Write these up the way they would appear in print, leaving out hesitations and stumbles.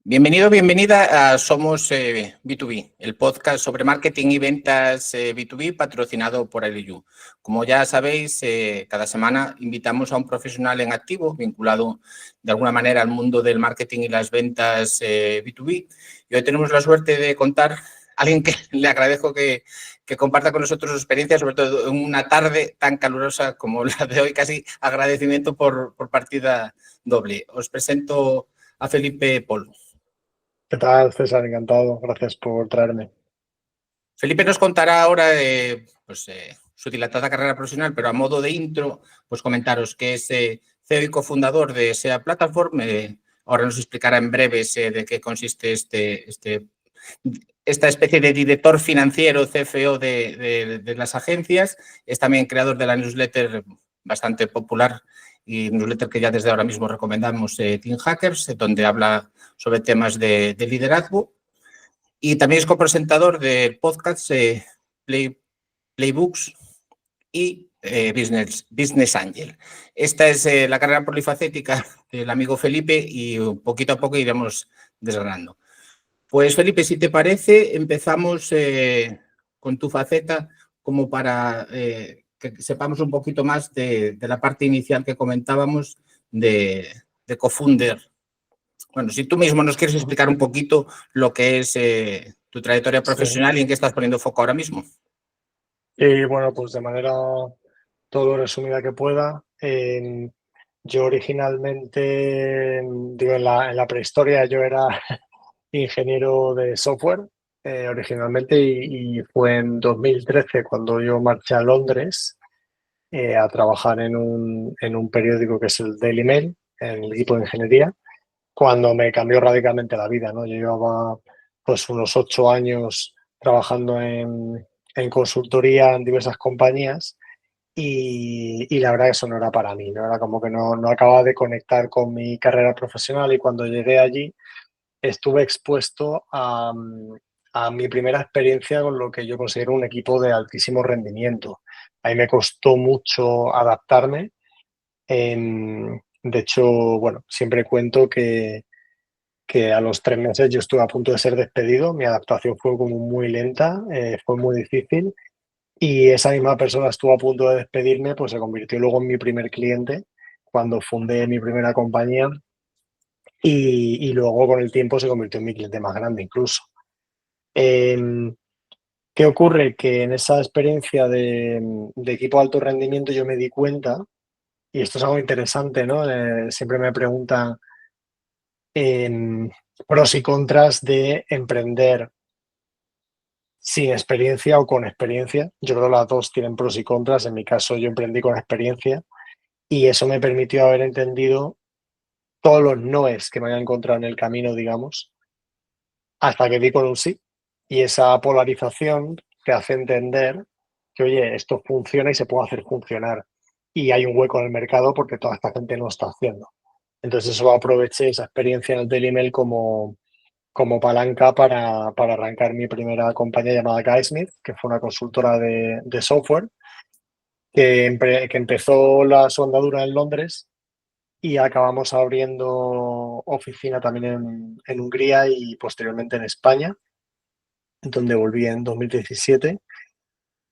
Bienvenido, bienvenida a Somos B2B, el podcast sobre marketing y ventas B2B patrocinado por ILU. Como ya sabéis, cada semana invitamos a un profesional en activo vinculado de alguna manera al mundo del marketing y las ventas B2B. Y hoy tenemos la suerte de contar a alguien que le agradezco que comparta con nosotros su experiencia, sobre todo en una tarde tan calurosa como la de hoy, casi agradecimiento por partida doble. Os presento a Felipe Pol. ¿Qué tal, César? Encantado. Gracias por traerme. Felipe nos contará ahora su dilatada carrera profesional, pero a modo de intro, pues comentaros que es CEO y cofundador de SEA Platform. Ahora nos explicará en breve de qué consiste esta especie de director financiero, CFO de las agencias. Es también creador de la newsletter bastante popular y newsletter que ya desde ahora mismo recomendamos, Team Hackers, donde habla sobre temas de liderazgo. Y también es copresentador del podcast Playbooks y Business Angel. Esta es la carrera polifacética del amigo Felipe y poquito a poco iremos desgranando. Pues Felipe, si te parece, empezamos con tu faceta como para que sepamos un poquito más de la parte inicial que comentábamos de cofounder. Bueno, si tú mismo nos quieres explicar un poquito lo que es tu trayectoria profesional y en qué estás poniendo foco ahora mismo. Y bueno, pues de manera todo lo resumida que pueda, yo originalmente, digo, en la prehistoria yo era ingeniero de software originalmente y fue en 2013 cuando yo marché a Londres a trabajar en un periódico que es el Daily Mail, en el equipo de ingeniería, cuando me cambió radicalmente la vida, ¿no? Yo llevaba pues unos 8 años trabajando en consultoría en diversas compañías y la verdad que eso no era para mí, ¿no? Era como que no acababa de conectar con mi carrera profesional y cuando llegué allí estuve expuesto a mi primera experiencia con lo que yo considero un equipo de altísimo rendimiento. Ahí me costó mucho adaptarme. De hecho, bueno, siempre cuento que a los 3 meses yo estuve a punto de ser despedido. Mi adaptación fue como muy lenta, fue muy difícil. Y esa misma persona estuvo a punto de despedirme, pues se convirtió luego en mi primer cliente cuando fundé mi primera compañía y luego con el tiempo se convirtió en mi cliente más grande incluso. ¿Qué ocurre? Que en esa experiencia de equipo de alto rendimiento yo me di cuenta, y esto es algo interesante, ¿no? Siempre me preguntan pros y contras de emprender sin experiencia o con experiencia. Yo creo que las dos tienen pros y contras. En mi caso, yo emprendí con experiencia y eso me permitió haber entendido todos los noes que me había encontrado en el camino, digamos, hasta que di con un sí. Y esa polarización te hace entender que, oye, esto funciona y se puede hacer funcionar. Y hay un hueco en el mercado porque toda esta gente no lo está haciendo. Entonces, eso aproveché esa experiencia en el Daily Mail como palanca para arrancar mi primera compañía llamada Guysmith, que fue una consultora de software, que empezó su andadura en Londres y acabamos abriendo oficina también en Hungría y posteriormente en España, donde volví en 2017.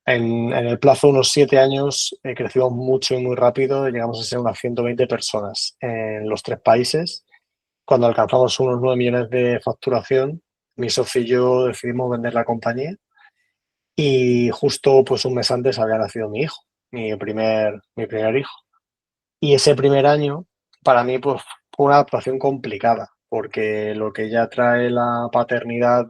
En el plazo de unos 7 años crecimos mucho y muy rápido y llegamos a ser unas 120 personas en los 3 países. Cuando alcanzamos unos 9 millones de facturación, mi socio y yo decidimos vender la compañía y justo pues un mes antes había nacido mi hijo, mi primer hijo. Y ese primer año para mí pues fue una adaptación complicada porque lo que ya trae la paternidad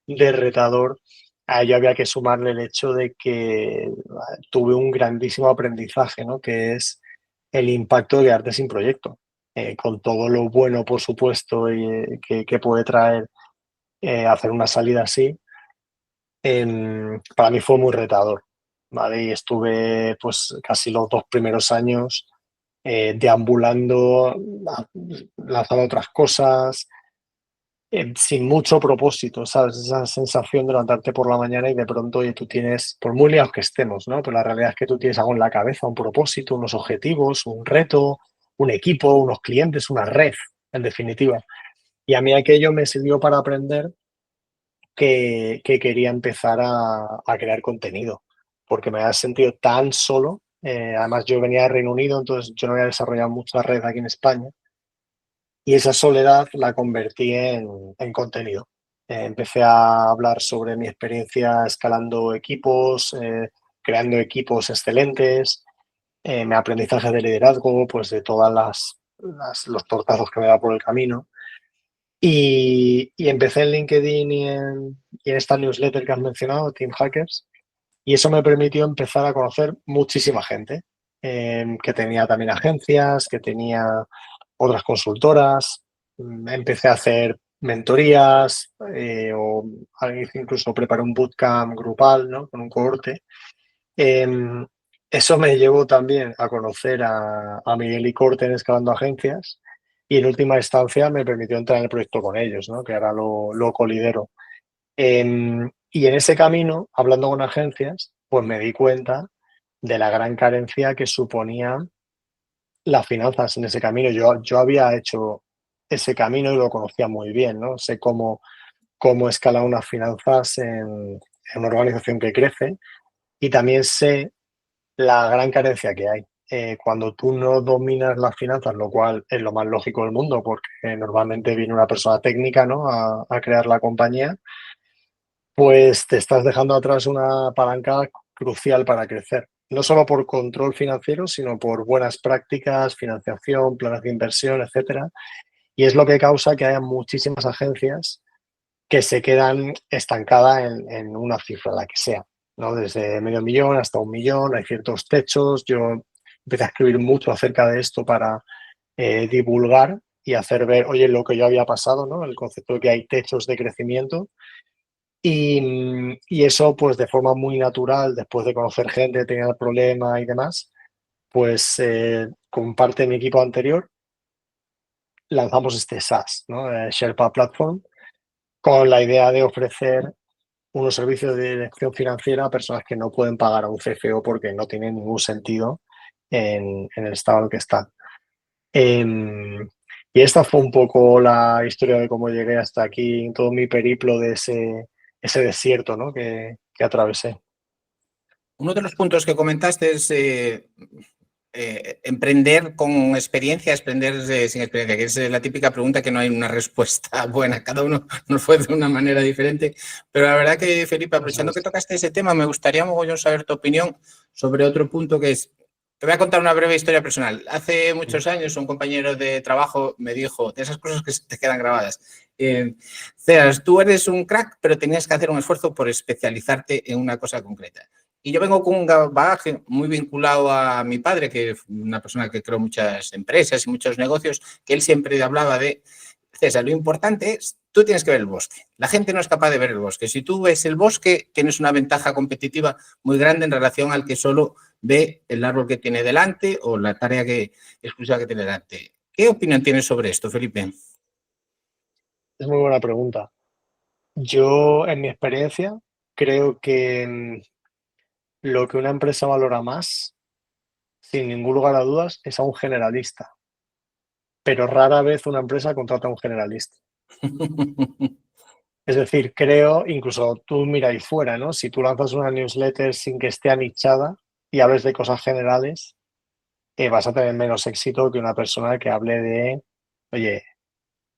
de retador, a ello había que sumarle el hecho de que tuve un grandísimo aprendizaje, ¿no? Que es el impacto de quedarte sin proyecto. Con todo lo bueno, por supuesto, que puede traer hacer una salida así, para mí fue muy retador, ¿vale? Y estuve pues casi los 2 primeros años deambulando, lanzando otras cosas, sin mucho propósito, ¿sabes? Esa sensación de levantarte por la mañana y de pronto, oye, tú tienes, por muy liados que estemos, ¿no? Pero la realidad es que tú tienes algo en la cabeza, un propósito, unos objetivos, un reto, un equipo, unos clientes, una red, en definitiva. Y a mí aquello me sirvió para aprender que quería empezar a crear contenido, porque me había sentido tan solo. Además, yo venía de Reino Unido, entonces yo no había desarrollado mucha red aquí en España. Y esa soledad la convertí en contenido. Empecé a hablar sobre mi experiencia escalando equipos, creando equipos excelentes, mi aprendizaje de liderazgo, pues de todas los tortazos que me da por el camino. Y empecé en LinkedIn y en esta newsletter que has mencionado, Team Hackers, y eso me permitió empezar a conocer muchísima gente, que tenía también agencias, que tenía otras consultoras. Empecé a hacer mentorías, o incluso preparé un bootcamp grupal, ¿no? Con un cohorte. Em, Eso me llevó también a conocer a Miguel y Corte en Escalando Agencias, y en última instancia me permitió entrar en el proyecto con ellos, ¿no? Que ahora lo colidero. Y en ese camino, hablando con agencias, pues me di cuenta de la gran carencia que suponían las finanzas en ese camino. Yo había hecho ese camino y lo conocía muy bien, ¿no? Sé cómo escalar unas finanzas en una organización que crece, y también sé la gran carencia que hay. Cuando tú no dominas las finanzas, lo cual es lo más lógico del mundo, porque normalmente viene una persona técnica, ¿no? a crear la compañía, pues te estás dejando atrás una palanca crucial para crecer. No solo por control financiero, sino por buenas prácticas, financiación, planes de inversión, etcétera. Y es lo que causa que haya muchísimas agencias que se quedan estancadas en una cifra, la que sea, ¿no? Desde medio millón hasta 1 millón, hay ciertos techos. Yo empecé a escribir mucho acerca de esto para divulgar y hacer ver, oye, lo que yo había pasado, ¿no? El concepto de que hay techos de crecimiento. Y eso, pues de forma muy natural, después de conocer gente que tenía el problema y demás, pues con parte de mi equipo anterior lanzamos este SaaS, ¿no? Sherpa Platform, con la idea de ofrecer unos servicios de dirección financiera a personas que no pueden pagar a un CFO porque no tiene ningún sentido en el estado en el que están. Em, y esta fue un poco la historia de cómo llegué hasta aquí, todo mi periplo de ese desierto, ¿no? que atravesé. Uno de los puntos que comentaste es emprender con experiencia, emprender sin experiencia, que es la típica pregunta que no hay una respuesta buena, cada uno nos fue de una manera diferente. Pero la verdad que, Felipe, aprovechando que tocaste ese tema, me gustaría mogollón saber tu opinión sobre otro punto que es, te voy a contar una breve historia personal. Hace muchos años un compañero de trabajo me dijo, de esas cosas que se te quedan grabadas, Ceas, tú eres un crack, pero tenías que hacer un esfuerzo por especializarte en una cosa concreta. Y yo vengo con un bagaje muy vinculado a mi padre, que es una persona que creó muchas empresas y muchos negocios, que él siempre hablaba de, César, lo importante es, tú tienes que ver el bosque. La gente no es capaz de ver el bosque. Si tú ves el bosque, tienes una ventaja competitiva muy grande en relación al que solo ve el árbol que tiene delante o la tarea exclusiva que tiene delante. ¿Qué opinión tienes sobre esto, Felipe? Es muy buena pregunta. Yo, en mi experiencia, creo que lo que una empresa valora más, sin ningún lugar a dudas, es a un generalista. Pero rara vez una empresa contrata a un generalista. Es decir, creo, incluso tú mira ahí fuera, ¿no? Si tú lanzas una newsletter sin que esté anichada y hables de cosas generales, vas a tener menos éxito que una persona que hable de, oye,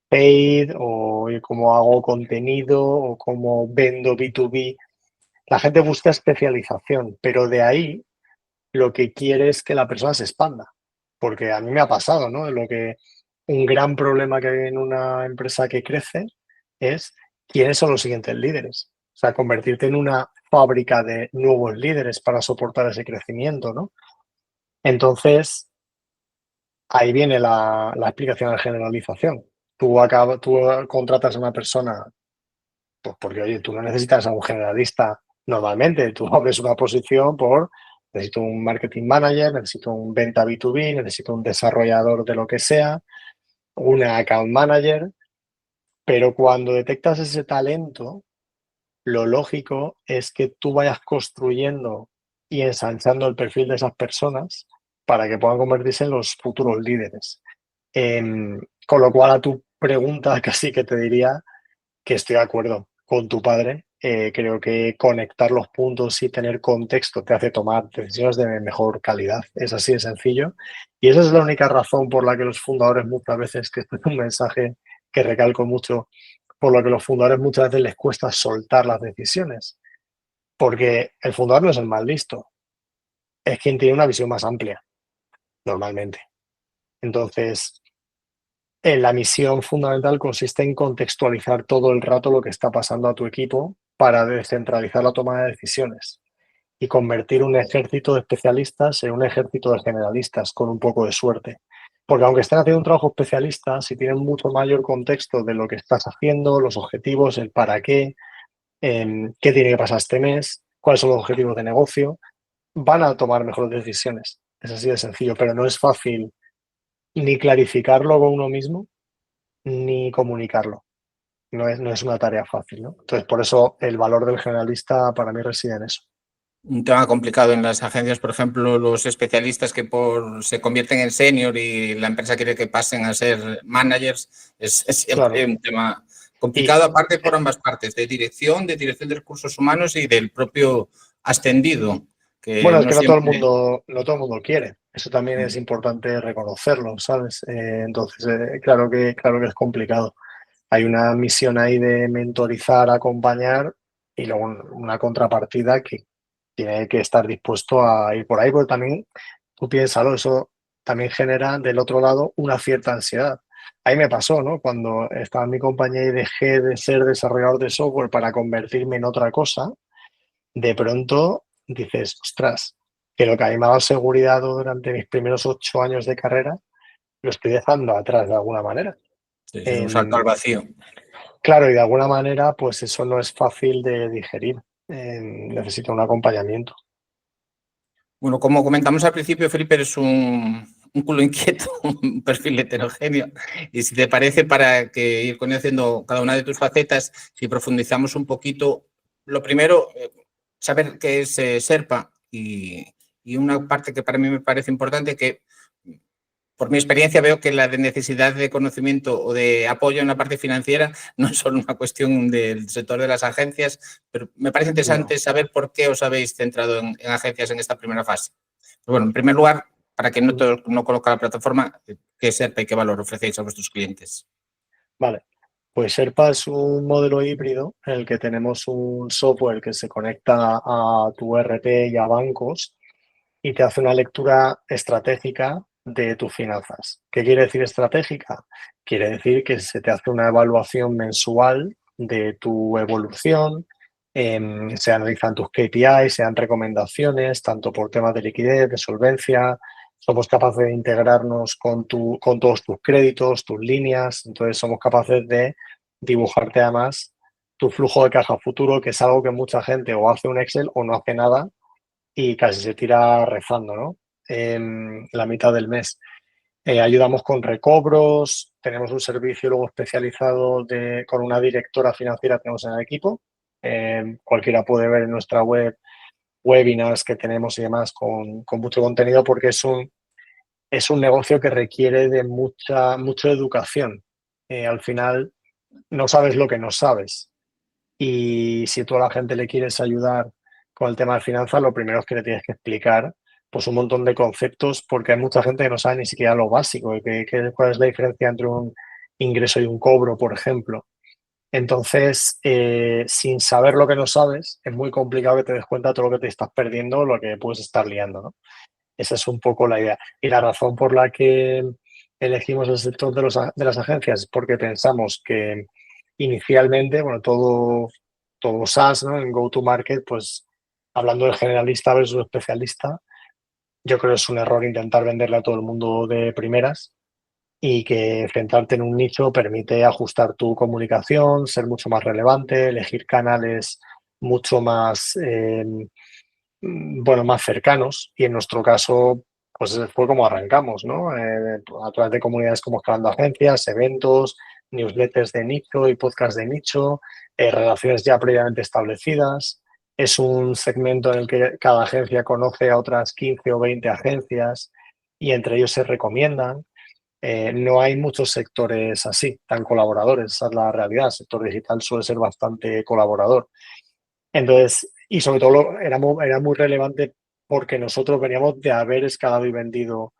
paid, o oye, cómo hago contenido, o cómo vendo B2B. La gente busca especialización, pero de ahí lo que quiere es que la persona se expanda. Porque a mí me ha pasado, ¿no? Un gran problema que hay en una empresa que crece es quiénes son los siguientes líderes. O sea, convertirte en una fábrica de nuevos líderes para soportar ese crecimiento, ¿no? Entonces, ahí viene la explicación de generalización. Tú contratas a una persona, pues porque, oye, tú no necesitas a un generalista normalmente. Tú abres una posición por, necesito un marketing manager, necesito un venta B2B, necesito un desarrollador de lo que sea, una account manager, pero cuando detectas ese talento, lo lógico es que tú vayas construyendo y ensanchando el perfil de esas personas para que puedan convertirse en los futuros líderes. Con lo cual, a tu pregunta casi que te diría que estoy de acuerdo con tu padre. Creo que conectar los puntos y tener contexto te hace tomar decisiones de mejor calidad. Es así de sencillo. Y esa es la única razón por la que los fundadores muchas veces, que este es un mensaje que recalco mucho, por lo que los fundadores muchas veces les cuesta soltar las decisiones. Porque el fundador no es el más listo, es quien tiene una visión más amplia, normalmente. Entonces, la misión fundamental consiste en contextualizar todo el rato lo que está pasando a tu equipo para descentralizar la toma de decisiones y convertir un ejército de especialistas en un ejército de generalistas con un poco de suerte. Porque aunque estén haciendo un trabajo especialista, si tienen mucho mayor contexto de lo que estás haciendo, los objetivos, el para qué, qué tiene que pasar este mes, cuáles son los objetivos de negocio, van a tomar mejores decisiones. Es así de sencillo, pero no es fácil ni clarificarlo con uno mismo ni comunicarlo. No es una tarea fácil, ¿no? Entonces, por eso el valor del generalista para mí reside en eso. Un tema complicado en las agencias, por ejemplo, los especialistas que se convierten en senior y la empresa quiere que pasen a ser managers, es siempre Claro. un tema Y complicado, aparte por ambas partes, de dirección de recursos humanos y del propio ascendido, que bueno, es no que siempre... no todo el mundo quiere. Eso también es Mm. importante reconocerlo, ¿sabes? Entonces, claro que es complicado. Hay una misión ahí de mentorizar, acompañar y luego una contrapartida que tiene que estar dispuesto a ir por ahí, porque también tú piénsalo, eso también genera del otro lado una cierta ansiedad. Ahí me pasó, ¿no? Cuando estaba en mi compañía y dejé de ser desarrollador de software para convertirme en otra cosa, de pronto dices, ostras, que lo que a mí me ha dado seguridad durante mis primeros 8 años de carrera, lo estoy dejando atrás de alguna manera. Sí, es un salto al Em, vacío. claro, y de alguna manera, pues eso no es fácil de digerir. Necesita un acompañamiento. Bueno, como comentamos al principio, Felipe, eres un culo inquieto, un perfil heterogéneo. Y si te parece, para que ir conociendo cada una de tus facetas, si profundizamos un poquito, lo primero, saber qué es Sherpa y una parte que para mí me parece importante, que por mi experiencia veo que la necesidad de conocimiento o de apoyo en la parte financiera no es solo una cuestión del sector de las agencias, pero me parece No. interesante saber por qué os habéis centrado en agencias en esta primera fase. Pero bueno, en primer lugar, para que no conozca la plataforma, ¿qué es SERPA y qué valor ofrecéis a vuestros clientes? Vale. Pues Sherpa es un modelo híbrido en el que tenemos un software que se conecta a tu ERP y a bancos y te hace una lectura estratégica de tus finanzas. ¿Qué quiere decir estratégica? Quiere decir que se te hace una evaluación mensual de tu evolución, se analizan tus KPIs, se dan recomendaciones, tanto por temas de liquidez, de solvencia. Somos capaces de integrarnos con todos tus créditos, tus líneas. Entonces somos capaces de dibujarte además tu flujo de caja futuro, que es algo que mucha gente o hace un Excel o no hace nada y casi se tira rezando, ¿no? En la mitad del mes. Ayudamos con recobros, tenemos un servicio luego especializado con una directora financiera que tenemos en el equipo. Cualquiera puede ver en nuestra web webinars que tenemos y demás con mucho contenido porque es un negocio que requiere de mucha educación. Al final no sabes lo que no sabes. Y si tú a la gente le quieres ayudar con el tema de finanzas, lo primero es que le tienes que explicar pues un montón de conceptos, porque hay mucha gente que no sabe ni siquiera lo básico, cuál es la diferencia entre un ingreso y un cobro, por ejemplo. Entonces, sin saber lo que no sabes, es muy complicado que te des cuenta de todo lo que te estás perdiendo, lo que puedes estar liando, ¿no? Esa es un poco la idea. Y la razón por la que elegimos el sector de las agencias es porque pensamos que inicialmente, bueno, todo SaaS, ¿no? En go-to-market, pues hablando de generalista versus especialista, yo creo que es un error intentar venderle a todo el mundo de primeras y que centrarte en un nicho permite ajustar tu comunicación, ser mucho más relevante, elegir canales mucho más bueno, más cercanos y en nuestro caso, pues fue como arrancamos, ¿no? A través de comunidades como Escalando Agencias, eventos, newsletters de nicho y podcast de nicho, relaciones ya previamente establecidas. Es un segmento en el que cada agencia conoce a otras 15 o 20 agencias y entre ellos se recomiendan. No hay muchos sectores así, tan colaboradores, esa es la realidad. El sector digital suele ser bastante colaborador. Entonces, y sobre todo era muy relevante porque nosotros veníamos de haber escalado y vendido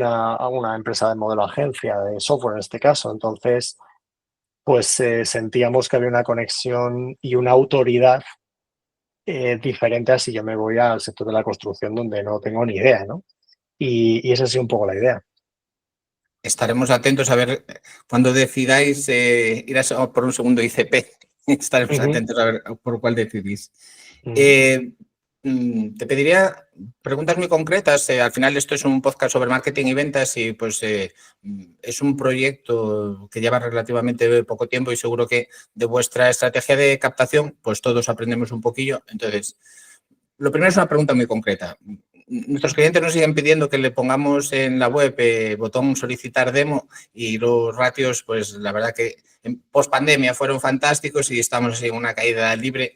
a una empresa de modelo agencia, de software en este caso. Entonces, pues sentíamos que había una conexión y una autoridad diferente a si yo me voy al sector de la construcción donde no tengo ni idea, ¿no? Y esa ha sido un poco la idea. Estaremos atentos a ver cuando decidáis ir por un segundo ICP. Estaremos atentos a ver por cuál decidís. Te pediría preguntas muy concretas. Al final esto es un podcast sobre marketing y ventas y pues es un proyecto que lleva relativamente poco tiempo y seguro que de vuestra estrategia de captación pues todos aprendemos un poquillo. Entonces, lo primero es una pregunta muy concreta. Nuestros clientes nos siguen pidiendo que le pongamos en la web botón solicitar demo y los ratios, pues la verdad que en post pandemia fueron fantásticos y estamos en una caída libre.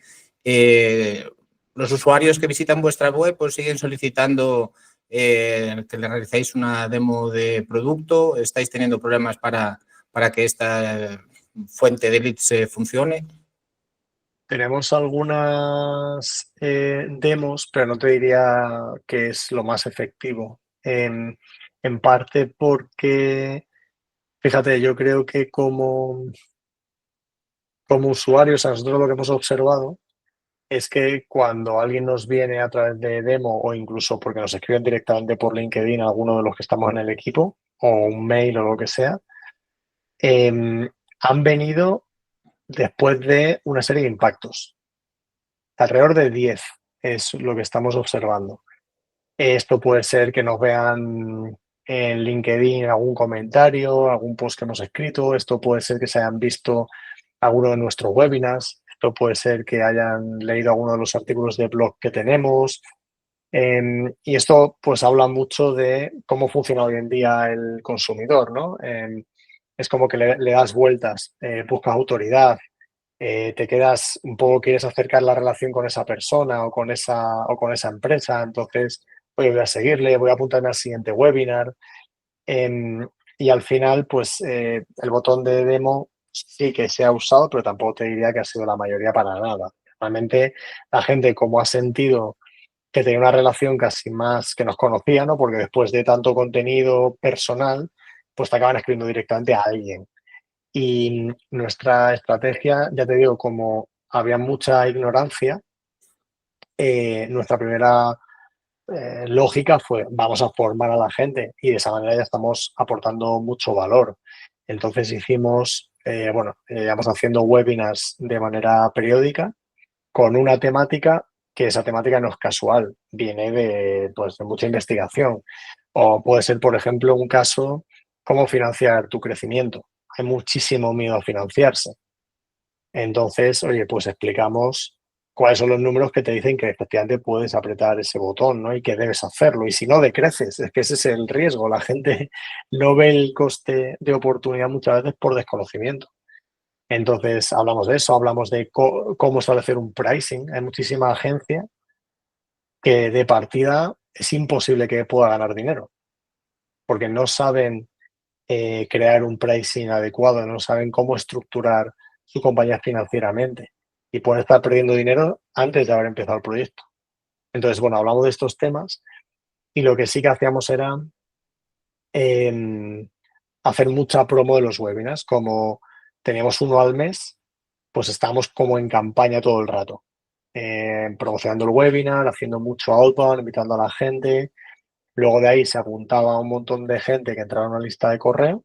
Los usuarios que visitan vuestra web pues siguen solicitando que le realicéis una demo de producto. ¿Estáis teniendo problemas para que esta fuente de leads funcione? Tenemos algunas demos, pero no te diría que es lo más efectivo. En parte porque, fíjate, yo creo que como usuarios, a nosotros lo que hemos observado es que cuando alguien nos viene a través de demo o incluso porque nos escriben directamente por LinkedIn, alguno de los que estamos en el equipo, o un mail o lo que sea, han venido después de una serie de impactos. Alrededor de 10 es lo que estamos observando. Esto puede ser que nos vean en LinkedIn algún comentario, algún post que hemos escrito. Esto puede ser que se hayan visto alguno de nuestros webinars. Esto puede ser que hayan leído alguno de los artículos de blog que tenemos. Y esto pues habla mucho de cómo funciona hoy en día el consumidor, ¿no? Es como que le das vueltas, buscas autoridad, te quedas un poco, quieres acercar la relación con esa persona o con esa empresa, entonces oye, voy a seguirle, voy a apuntarme al siguiente webinar. Y al final, pues el botón de demo sí que se ha usado, pero tampoco te diría que ha sido la mayoría para nada. Realmente la gente, como ha sentido que tenía una relación casi más que nos conocía, ¿no? Porque después de tanto contenido personal, pues te acaban escribiendo directamente a alguien. Y nuestra estrategia, ya te digo, como había mucha ignorancia, nuestra primera lógica fue vamos a formar a la gente y de esa manera ya estamos aportando mucho valor. Entonces hicimos, llevamos haciendo webinars de manera periódica con una temática que esa temática no es casual, viene pues, de mucha investigación. O puede ser, por ejemplo, un caso, cómo financiar tu crecimiento. Hay muchísimo miedo a financiarse. Entonces, oye, pues explicamos cuáles son los números que te dicen que efectivamente puedes apretar ese botón, ¿no? Y que debes hacerlo. Y si no, decreces. Es que ese es el riesgo. La gente no ve el coste de oportunidad muchas veces por desconocimiento. Entonces, hablamos de eso, hablamos de cómo establecer un pricing. Hay muchísima agencia que de partida es imposible que pueda ganar dinero, porque no saben crear un pricing adecuado, no saben cómo estructurar su compañía financieramente y pueden estar perdiendo dinero antes de haber empezado el proyecto. Entonces, bueno, hablamos de estos temas y lo que sí que hacíamos era hacer mucha promo de los webinars. Como teníamos uno al mes, pues estábamos como en campaña todo el rato, promocionando el webinar, haciendo mucho outbound, invitando a la gente. Luego de ahí se apuntaba un montón de gente que entraba en una lista de correo,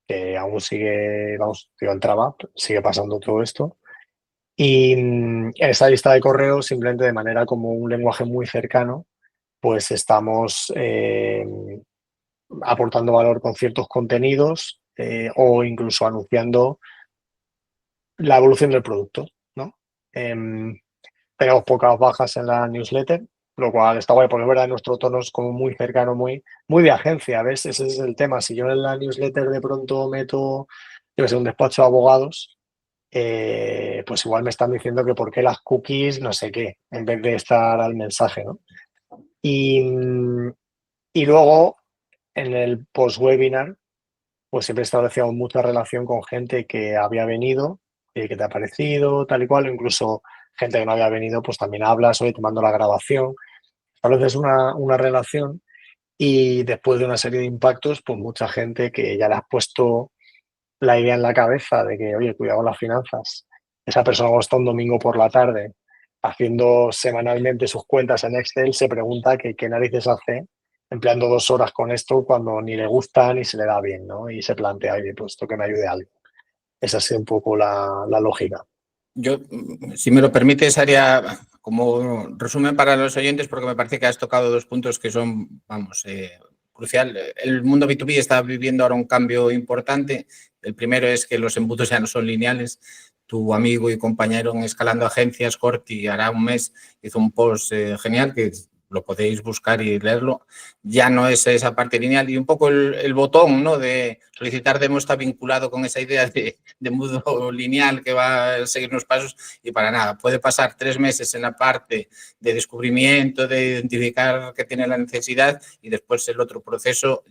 que aún sigue, vamos, digo, entraba, sigue pasando todo esto. Y en esa lista de correo, simplemente de manera como un lenguaje muy cercano, pues estamos aportando valor con ciertos contenidos o incluso anunciando la evolución del producto, ¿no? Tenemos pocas bajas en la newsletter, lo cual está guay, porque es verdad, nuestro tono es como muy cercano, muy de agencia, ¿ves? Ese es el tema. Si yo en la newsletter de pronto meto, yo que sé, un despacho de abogados, pues igual me están diciendo que por qué las cookies, no sé qué, en vez de estar al mensaje, ¿no? Y luego, en el post-webinar, pues siempre establecíamos mucha relación con gente que había venido, que te ha parecido, tal y cual, o incluso gente que no había venido, pues también hablas, oye, te mando la grabación. Estableces una relación y después de una serie de impactos, pues mucha gente que ya le has puesto la idea en la cabeza de que, oye, cuidado con las finanzas. Esa persona cuando está un domingo por la tarde haciendo semanalmente sus cuentas en Excel, se pregunta que qué narices hace empleando 2 horas con esto cuando ni le gusta ni se le da bien, ¿no? Y se plantea, oye, pues esto que me ayude a algo. Esa es un poco la lógica. Yo, si me lo permites, haría como resumen para los oyentes, porque me parece que has tocado 2 puntos que son, vamos, crucial. El mundo B2B está viviendo ahora un cambio importante. El primero es que los embudos ya no son lineales. Tu amigo y compañero en Escalando Agencias, Corti, hará un mes hizo un post genial que lo podéis buscar y leerlo. Ya no es esa parte lineal y un poco el botón, ¿no?, de solicitar demo está vinculado con esa idea de embudo lineal que va a seguir unos pasos y para nada. Puede pasar 3 meses en la parte de descubrimiento, de identificar que tiene la necesidad y después el otro proceso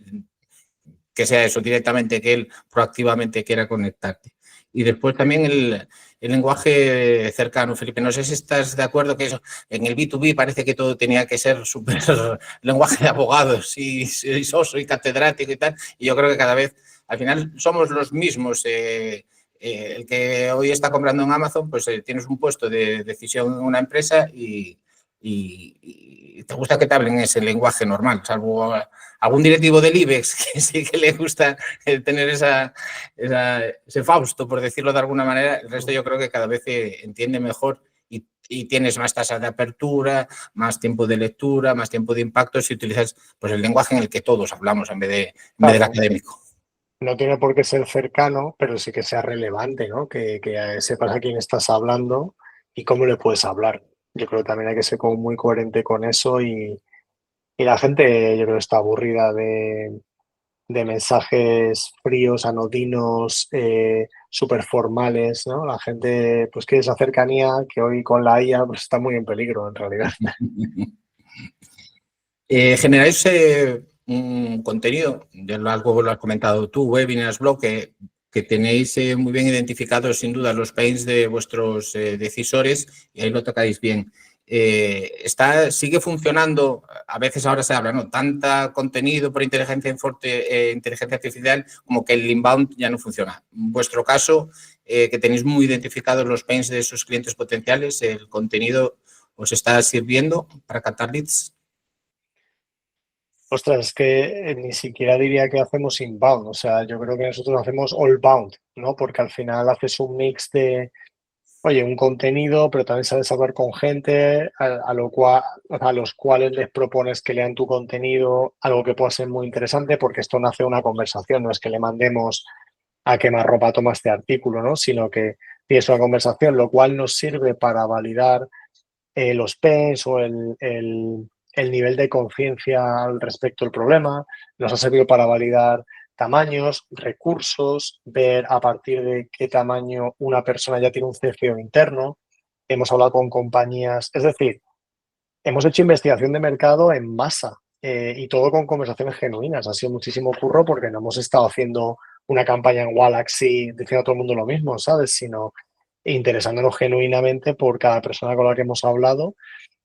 que sea eso directamente, que él proactivamente quiera conectarte. Y después también el lenguaje cercano, Felipe. No sé si estás de acuerdo que eso, en el B2B parece que todo tenía que ser súper lenguaje de abogados y soso y catedrático y tal. Y yo creo que cada vez, al final, somos los mismos. El que hoy está comprando en Amazon, pues tienes un puesto de decisión en una empresa y te gusta que te hablen ese lenguaje normal, salvo algún directivo del IBEX que sí que le gusta tener ese Fausto, por decirlo de alguna manera. El resto yo creo que cada vez se entiende mejor y tienes más tasa de apertura, más tiempo de lectura, más tiempo de impacto si utilizas pues, el lenguaje en el que todos hablamos en vez del Claro, académico. no tiene por qué ser cercano, pero sí que sea relevante, ¿no? Que sepas a quién estás hablando y cómo le puedes hablar. Yo creo que también hay que ser como muy coherente con eso y la gente, yo creo, está aburrida de mensajes fríos, anodinos, súper formales, ¿no? La gente, pues quiere esa cercanía que hoy con la IA pues, está muy en peligro, en realidad. Generáis un contenido, ya algo lo has comentado tú, webinars, blog, que tenéis muy bien identificados sin duda los pains de vuestros decisores y ahí lo tocáis bien. Sigue funcionando, a veces ahora se habla, ¿no? Tanta contenido por inteligencia artificial como que el inbound ya no funciona. En vuestro caso, que tenéis muy identificados los pains de esos clientes potenciales, ¿el contenido os está sirviendo para captar leads? Ostras, es que ni siquiera diría que hacemos inbound, o sea, yo creo que nosotros hacemos all bound, ¿no? Porque al final haces un mix de, oye, un contenido, pero también sabes hablar con gente a los cuales les propones que lean tu contenido, algo que pueda ser muy interesante, porque esto nace de una conversación, no es que le mandemos a quemarropa toma este artículo, ¿no? Sino que tienes una conversación, lo cual nos sirve para validar los PENs o el nivel de conciencia al respecto del problema, nos ha servido para validar tamaños, recursos, ver a partir de qué tamaño una persona ya tiene un CFO interno. Hemos hablado con compañías, es decir, hemos hecho investigación de mercado en masa y todo con conversaciones genuinas. Ha sido muchísimo curro porque no hemos estado haciendo una campaña en Wallaxy diciendo a todo el mundo lo mismo, ¿sabes? Sino interesándonos genuinamente por cada persona con la que hemos hablado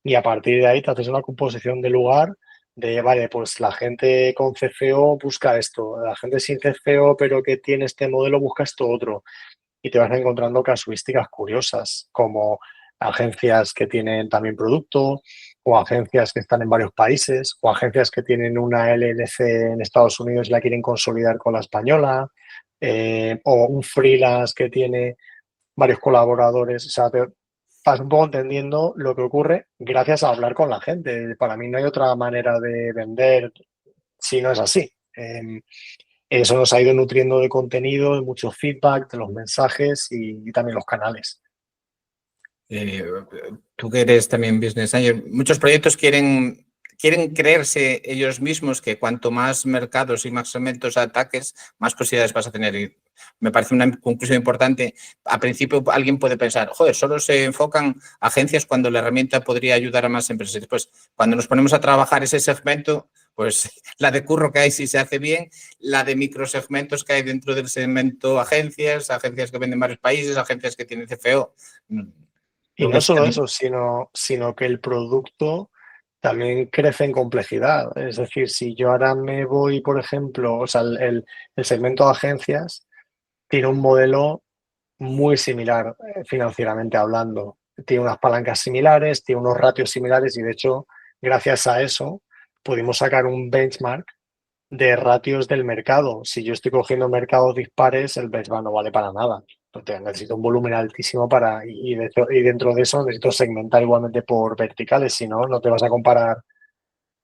y a partir de ahí te haces una composición de lugar de, vale, pues la gente con CFO busca esto, la gente sin CFO pero que tiene este modelo busca esto otro. Y te vas encontrando casuísticas curiosas, como agencias que tienen también producto, o agencias que están en varios países, o agencias que tienen una LLC en Estados Unidos y la quieren consolidar con la española, o un freelance que tiene varios colaboradores. O sea, vas un poco entendiendo lo que ocurre gracias a hablar con la gente. Para mí no hay otra manera de vender si no es así. Eso nos ha ido nutriendo de contenido, de mucho feedback, de los mensajes y también los canales. Tú que eres también business angel, muchos proyectos quieren creerse ellos mismos que cuanto más mercados y más segmentos ataques, más posibilidades vas a tener. Y me parece una conclusión importante. A principio alguien puede pensar, joder, solo se enfocan agencias cuando la herramienta podría ayudar a más empresas. Después, cuando nos ponemos a trabajar ese segmento, pues la de curro que hay si se hace bien, la de microsegmentos que hay dentro del segmento agencias que venden varios países, agencias que tienen CFO. Y no solo eso, sino que el producto también crece en complejidad. Es decir, si yo ahora me voy, por ejemplo, o sea, el segmento de agencias tiene un modelo muy similar financieramente hablando. Tiene unas palancas similares, tiene unos ratios similares y de hecho, gracias a eso, pudimos sacar un benchmark de ratios del mercado. Si yo estoy cogiendo mercados dispares, el benchmark no vale para nada. Entonces, necesito un volumen altísimo y dentro de eso necesito segmentar igualmente por verticales, si no, no te vas a comparar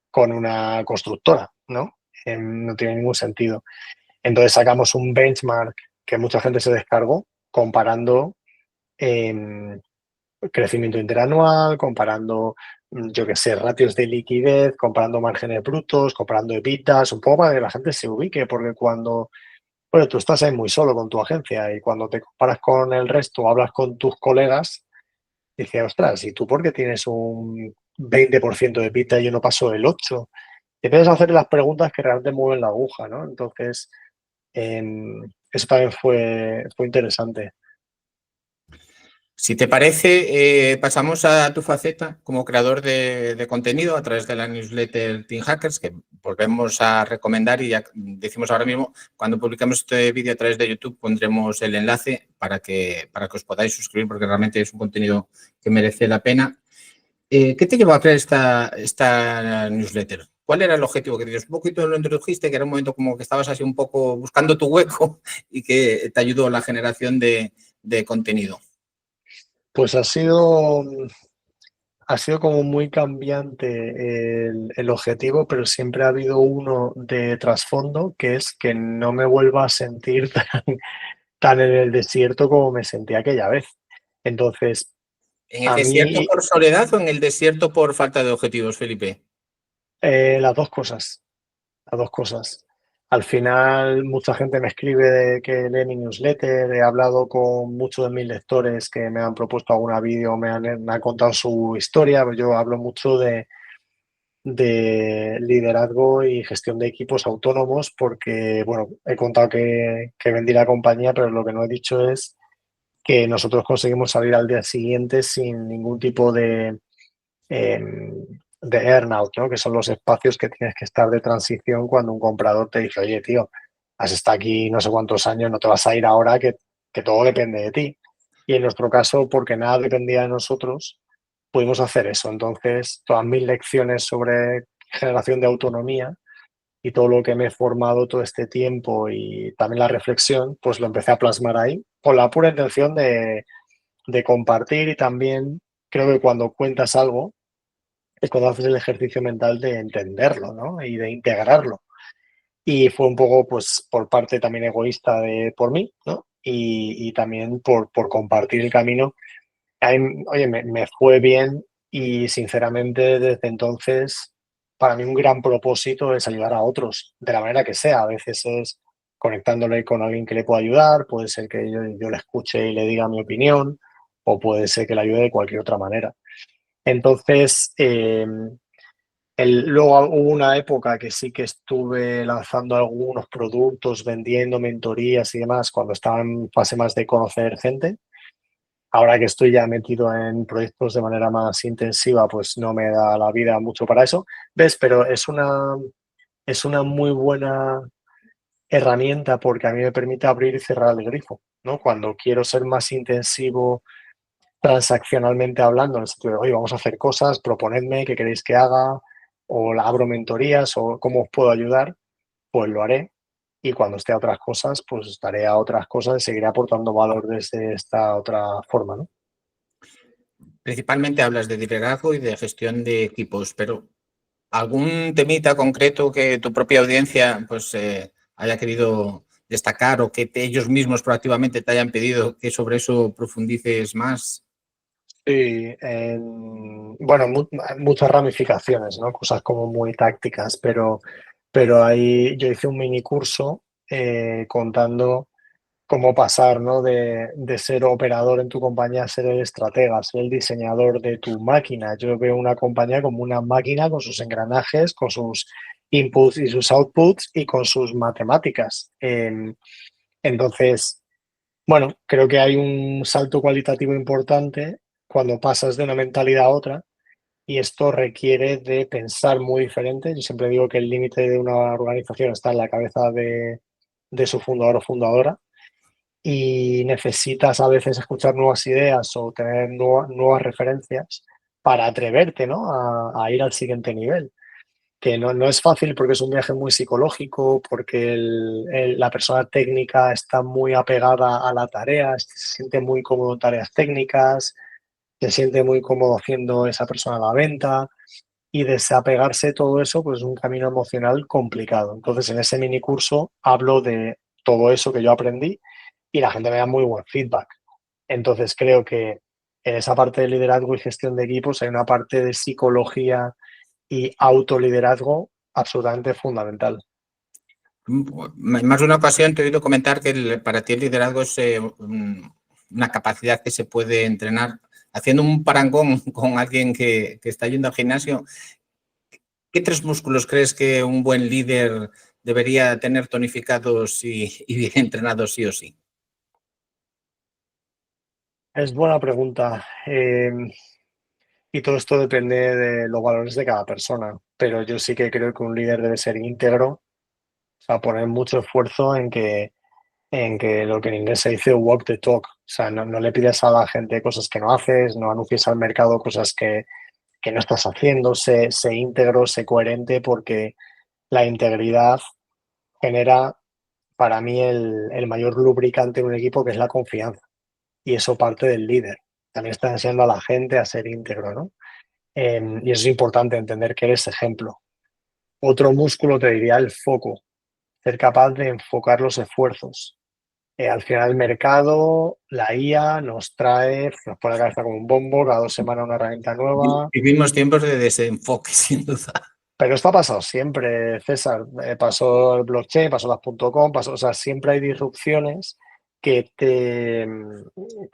con una constructora, ¿no? No tiene ningún sentido. Entonces sacamos un benchmark que mucha gente se descargó comparando crecimiento interanual, comparando, yo qué sé, ratios de liquidez, comparando márgenes brutos, comparando EBITDAs, un poco para que la gente se ubique, porque bueno, tú estás ahí muy solo con tu agencia y cuando te comparas con el resto, hablas con tus colegas, dices, ostras, ¿y tú por qué tienes un 20% de EBITDA y yo no paso el 8%? Te empiezas a hacer las preguntas que realmente mueven la aguja, ¿no? Entonces, eso también fue interesante. Si te parece, pasamos a tu faceta como creador de contenido a través de la newsletter Team Hackers, que volvemos a recomendar y ya decimos ahora mismo, cuando publicamos este vídeo a través de YouTube, pondremos el enlace para que os podáis suscribir, porque realmente es un contenido que merece la pena. ¿Qué te llevó a crear esta newsletter? ¿Cuál era el objetivo? Que un poquito lo introdujiste, que era un momento como que estabas así un poco buscando tu hueco y que te ayudó la generación de contenido. Pues ha sido como muy cambiante el objetivo, pero siempre ha habido uno de trasfondo, que es que no me vuelva a sentir tan en el desierto como me sentí aquella vez. Entonces, ¿En el a desierto mí, por soledad o en el desierto por falta de objetivos, Felipe? las dos cosas, las dos cosas. Al final, mucha gente me escribe que lee mi newsletter, he hablado con muchos de mis lectores que me han propuesto alguna vídeo, me han contado su historia. Yo hablo mucho de liderazgo y gestión de equipos autónomos porque, bueno, he contado que vendí la compañía, pero lo que no he dicho es que nosotros conseguimos salir al día siguiente sin ningún tipo de earnout, ¿no? Que son los espacios que tienes que estar de transición cuando un comprador te dice, oye, tío, has estado aquí no sé cuántos años, no te vas a ir ahora que todo depende de ti. Y en nuestro caso, porque nada dependía de nosotros, pudimos hacer eso. Entonces, todas mis lecciones sobre generación de autonomía y todo lo que me he formado todo este tiempo y también la reflexión, pues lo empecé a plasmar ahí con la pura intención de compartir y también creo que cuando cuentas algo es cuando haces el ejercicio mental de entenderlo, ¿no? Y de integrarlo. Y fue un poco, pues, por parte también egoísta por mí, ¿no? Y también por compartir el camino. Oye, me fue bien y sinceramente desde entonces para mí un gran propósito es ayudar a otros de la manera que sea. A veces es conectándole con alguien que le pueda ayudar, puede ser que yo le escuche y le diga mi opinión o puede ser que le ayude de cualquier otra manera. Entonces, luego hubo una época que sí que estuve lanzando algunos productos, vendiendo mentorías y demás cuando estaba en fase más de conocer gente. Ahora que estoy ya metido en proyectos de manera más intensiva, pues no me da la vida mucho para eso. ¿Ves? Pero es una muy buena herramienta porque a mí me permite abrir y cerrar el grifo, ¿no? Cuando quiero ser más intensivo transaccionalmente hablando, en el sentido de, oye, vamos a hacer cosas, proponedme qué queréis que haga, o abro mentorías, o cómo os puedo ayudar, pues lo haré. Y cuando esté a otras cosas, pues estaré a otras cosas y seguiré aportando valor desde esta otra forma, ¿no? Principalmente hablas de liderazgo y de gestión de equipos, pero ¿algún temita concreto que tu propia audiencia pues, haya querido destacar o que ellos mismos proactivamente te hayan pedido que sobre eso profundices más? Sí, bueno, muchas ramificaciones, ¿no? Cosas como muy tácticas, pero ahí yo hice un mini curso contando cómo pasar, ¿no? De ser operador en tu compañía a ser el estratega, ser el diseñador de tu máquina. Yo veo una compañía como una máquina con sus engranajes, con sus inputs y sus outputs y con sus matemáticas. Entonces, bueno, creo que hay un salto cualitativo importante cuando pasas de una mentalidad a otra y esto requiere de pensar muy diferente. Yo siempre digo que el límite de una organización está en la cabeza de su fundador o fundadora y necesitas a veces escuchar nuevas ideas o tener nuevas referencias para atreverte, ¿no? a ir al siguiente nivel. Que no es fácil porque es un viaje muy psicológico, porque la persona técnica está muy apegada a la tarea, se siente muy cómodo en tareas técnicas, se siente muy cómodo haciendo esa persona la venta y desapegarse de todo eso pues es un camino emocional complicado. Entonces en ese mini curso hablo de todo eso que yo aprendí y la gente me da muy buen feedback. Entonces creo que en esa parte de liderazgo y gestión de equipos hay una parte de psicología y autoliderazgo absolutamente fundamental. En más de una ocasión te he oído comentar que para ti el liderazgo es una capacidad que se puede entrenar. Haciendo un parangón con alguien que está yendo al gimnasio, ¿qué 3 músculos crees que un buen líder debería tener tonificados y bien entrenados sí o sí? Es buena pregunta. Y todo esto depende de los valores de cada persona. Pero yo sí que creo que un líder debe ser íntegro, o sea, poner mucho esfuerzo en que lo que en inglés se dice walk the talk. O sea, no le pides a la gente cosas que no haces, no anuncies al mercado cosas que no estás haciendo, sé íntegro, sé coherente, porque la integridad genera para mí el mayor lubricante en un equipo, que es la confianza. Y eso parte del líder. También está enseñando a la gente a ser íntegro, ¿no? Y eso es importante, entender que eres ejemplo. Otro músculo te diría el foco, ser capaz de enfocar los esfuerzos. Al final el mercado, la IA nos pone la cabeza como un bombo, cada 2 semanas una herramienta nueva. Vivimos tiempos de desenfoque, sin duda. Pero esto ha pasado siempre, César. Pasó el blockchain, pasó las .com, o sea, siempre hay disrupciones que te,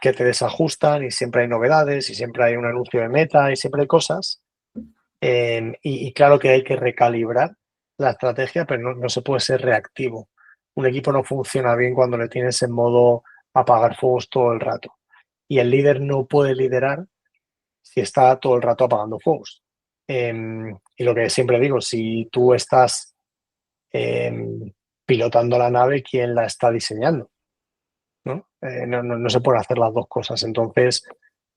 que te desajustan y siempre hay novedades y siempre hay un anuncio de Meta y siempre hay cosas. Y claro que hay que recalibrar la estrategia, pero no se puede ser reactivo. Un equipo no funciona bien cuando le tienes en modo apagar fuegos todo el rato. Y el líder no puede liderar si está todo el rato apagando fuegos. Y lo que siempre digo, si tú estás pilotando la nave, ¿quién la está diseñando? ¿No? No se pueden hacer las dos cosas. Entonces,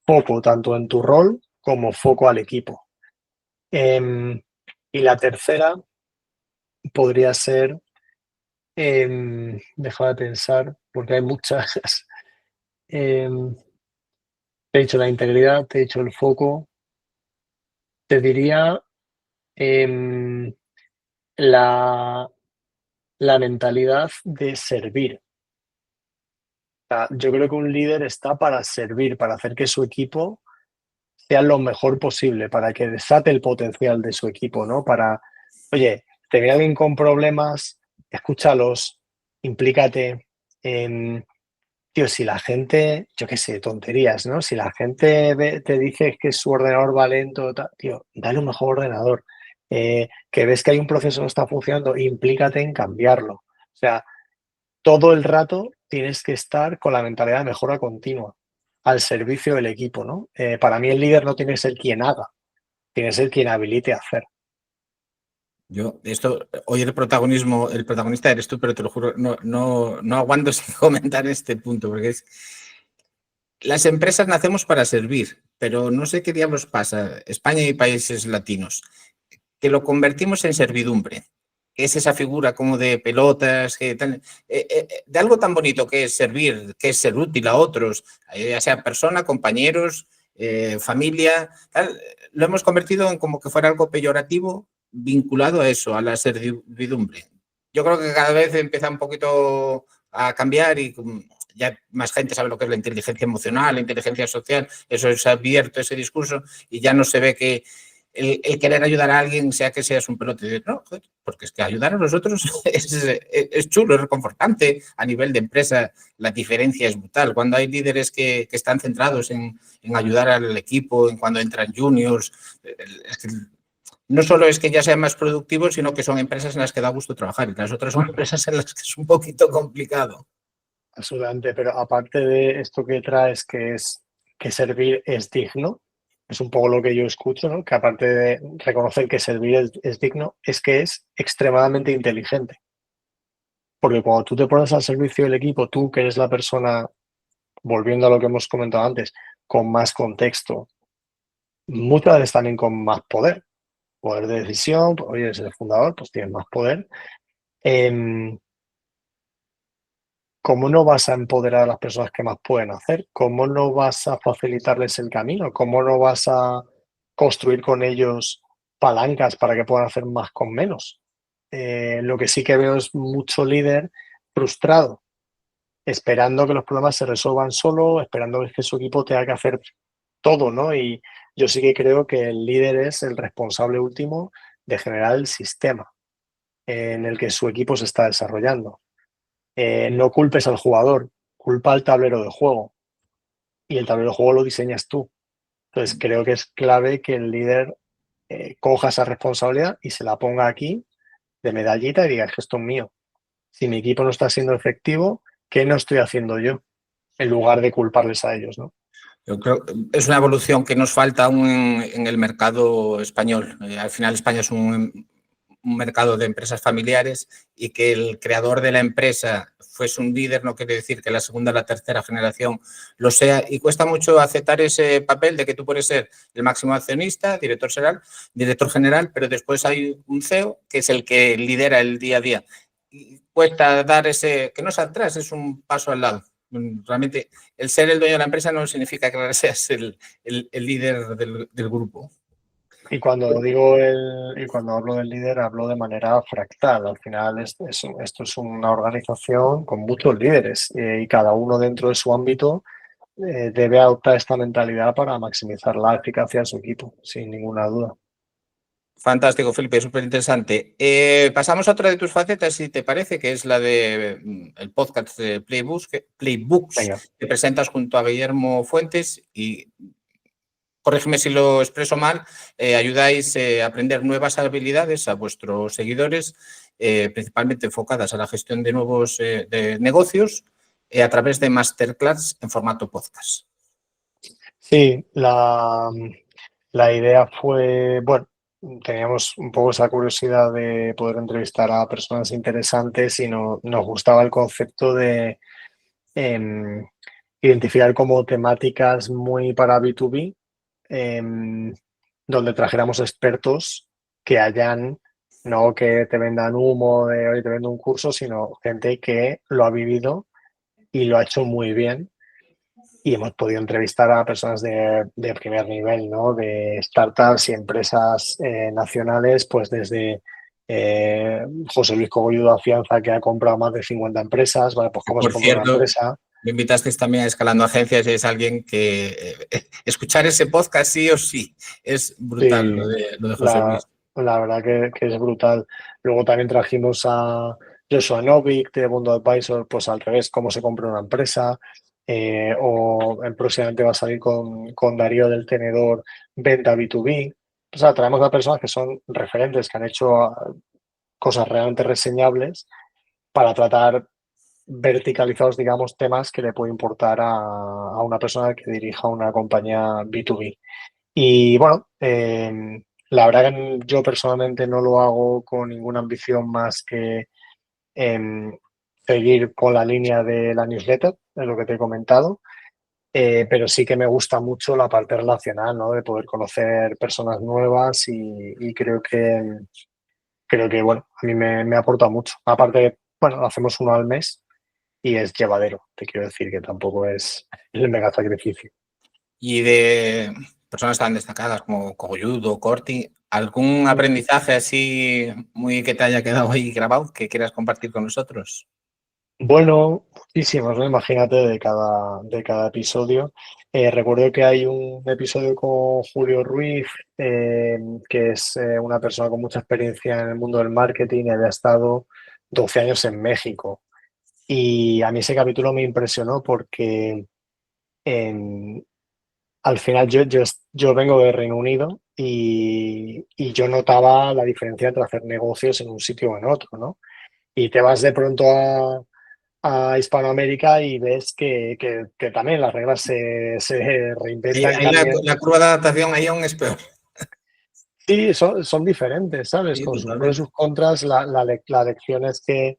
foco tanto en tu rol como foco al equipo. Y la tercera podría ser, deja de pensar, porque hay muchas. Te he dicho la integridad, te he dicho el foco. Te diría la, la mentalidad de servir. O sea, yo creo que un líder está para servir, para hacer que su equipo sea lo mejor posible, para que desate el potencial de su equipo, ¿no? Oye, te viene alguien con problemas, escúchalos, implícate. Tío, si la gente, yo qué sé, tonterías, ¿no? Si la gente te dice que su ordenador va lento, tío, dale un mejor ordenador. Que ves que hay un proceso que no está funcionando, implícate en cambiarlo. O sea, todo el rato tienes que estar con la mentalidad de mejora continua, al servicio del equipo, ¿no? Para mí el líder no tiene que ser quien haga, tiene que ser quien habilite a hacer. Hoy el protagonista eres tú, pero te lo juro, no aguanto sin comentar este punto, porque las empresas nacemos para servir, pero no sé qué diablos pasa, España y países latinos, que lo convertimos en servidumbre. Es esa figura como de pelotas, de algo tan bonito que es servir, que es ser útil a otros, ya sea persona, compañeros, familia, tal, lo hemos convertido en como que fuera algo peyorativo vinculado a eso, a la servidumbre. Yo creo que cada vez empieza un poquito a cambiar y ya más gente sabe lo que es la inteligencia emocional, la inteligencia social, eso se ha abierto ese discurso y ya no se ve que el querer ayudar a alguien, sea que seas un pelote, no, porque es que ayudar a los otros es chulo, es reconfortante. A nivel de empresa, la diferencia es brutal. Cuando hay líderes que están centrados en ayudar al equipo, en cuando entran juniors, es que no solo es que ya sean más productivos, sino que son empresas en las que da gusto trabajar y las otras son empresas en las que es un poquito complicado. Absolutamente, pero aparte de esto que traes, que es que servir es digno, es un poco lo que yo escucho, ¿no? Que aparte de reconocer que servir es digno, es que es extremadamente inteligente. Porque cuando tú te pones al servicio del equipo, tú que eres la persona, volviendo a lo que hemos comentado antes, con más contexto, muchas veces también con más poder de decisión, pues, oye, eres el fundador, pues tienes más poder. Em, ¿Cómo no vas a empoderar a las personas que más pueden hacer? ¿Cómo no vas a facilitarles el camino? ¿Cómo no vas a construir con ellos palancas para que puedan hacer más con menos? Lo que sí que veo es mucho líder frustrado, esperando que los problemas se resuelvan solo, esperando que su equipo tenga que hacer todo, ¿no? Y yo sí que creo que el líder es el responsable último de generar el sistema en el que su equipo se está desarrollando. No culpes al jugador, culpa al tablero de juego. Y el tablero de juego lo diseñas tú. Entonces creo que es clave que el líder coja esa responsabilidad y se la ponga aquí de medallita y diga, es que esto es mío. Si mi equipo no está siendo efectivo, ¿qué no estoy haciendo yo? En lugar de culparles a ellos, ¿no? Yo creo que es una evolución que nos falta aún en el mercado español. Al final España es un mercado de empresas familiares y que el creador de la empresa fuese un líder no quiere decir que la segunda o la tercera generación lo sea y cuesta mucho aceptar ese papel de que tú puedes ser el máximo accionista, director general, pero después hay un CEO que es el que lidera el día a día y cuesta dar ese, que no es atrás, es un paso al lado. Realmente el ser el dueño de la empresa no significa que seas el líder del grupo. Y cuando hablo del líder, hablo de manera fractal. Al final, esto es una organización con muchos líderes y cada uno dentro de su ámbito debe adoptar esta mentalidad para maximizar la eficacia de su equipo, sin ninguna duda. Fantástico, Felipe, súper interesante. Pasamos a otra de tus facetas, si te parece, que es la de el podcast de Playbooks, Venga. que presentas junto a Guillermo Fuentes y, corrígeme si lo expreso mal, ayudáis a aprender nuevas habilidades a vuestros seguidores, principalmente enfocadas a la gestión de nuevos de negocios, a través de masterclass en formato podcast. Sí, la idea fue, bueno, teníamos un poco esa curiosidad de poder entrevistar a personas interesantes y nos gustaba el concepto de em, identificar como temáticas muy para B2B, donde trajéramos expertos que hayan, no que te vendan humo de hoy te vendo un curso, sino gente que lo ha vivido y lo ha hecho muy bien. Y hemos podido entrevistar a personas de primer nivel, ¿no? De startups y empresas nacionales, pues desde José Luis Cogolludo Afianza, que ha comprado más de 50 empresas, vale, pues cómo se Por compra una cierto, empresa. me invitasteis también a Escalando Agencias y es alguien que escuchar ese podcast sí o sí es brutal, Sí, lo de José la, Luis. la verdad que es brutal. Luego también trajimos a Joshua Novik de Mundo Advisor, pues al revés, cómo se compra una empresa. Próximamente va a salir con Darío del Tenedor venta B2B. O sea, traemos a personas que son referentes, que han hecho cosas realmente reseñables para tratar verticalizados, digamos, temas que le puede importar a una persona que dirija una compañía B2B. Y bueno, la verdad que yo personalmente no lo hago con ninguna ambición más que seguir con la línea de la newsletter, es lo que te he comentado, pero sí que me gusta mucho la parte relacional, ¿no? De poder conocer personas nuevas y creo que bueno, a mí me aporta mucho. Aparte, bueno, hacemos uno al mes y es llevadero, te quiero decir que tampoco es el mega sacrificio. Y de personas tan destacadas como Cogolludo, Corti, ¿algún aprendizaje así muy que te haya quedado ahí grabado que quieras compartir con nosotros? Bueno, muchísimos, ¿no? Imagínate de cada episodio. Recuerdo que hay un episodio con Julio Ruiz, que es una persona con mucha experiencia en el mundo del marketing y había estado 12 años en México. Y a mí ese capítulo me impresionó porque al final yo vengo de Reino Unido y yo notaba la diferencia entre hacer negocios en un sitio o en otro, ¿no? Y te vas de pronto a Hispanoamérica y ves que también las reglas se reinventan, Ahí la, cambian. la curva de adaptación ahí aún es peor. Sí, son diferentes, ¿sabes? Sí, Con sus pros y totalmente. sus contras, la lección es que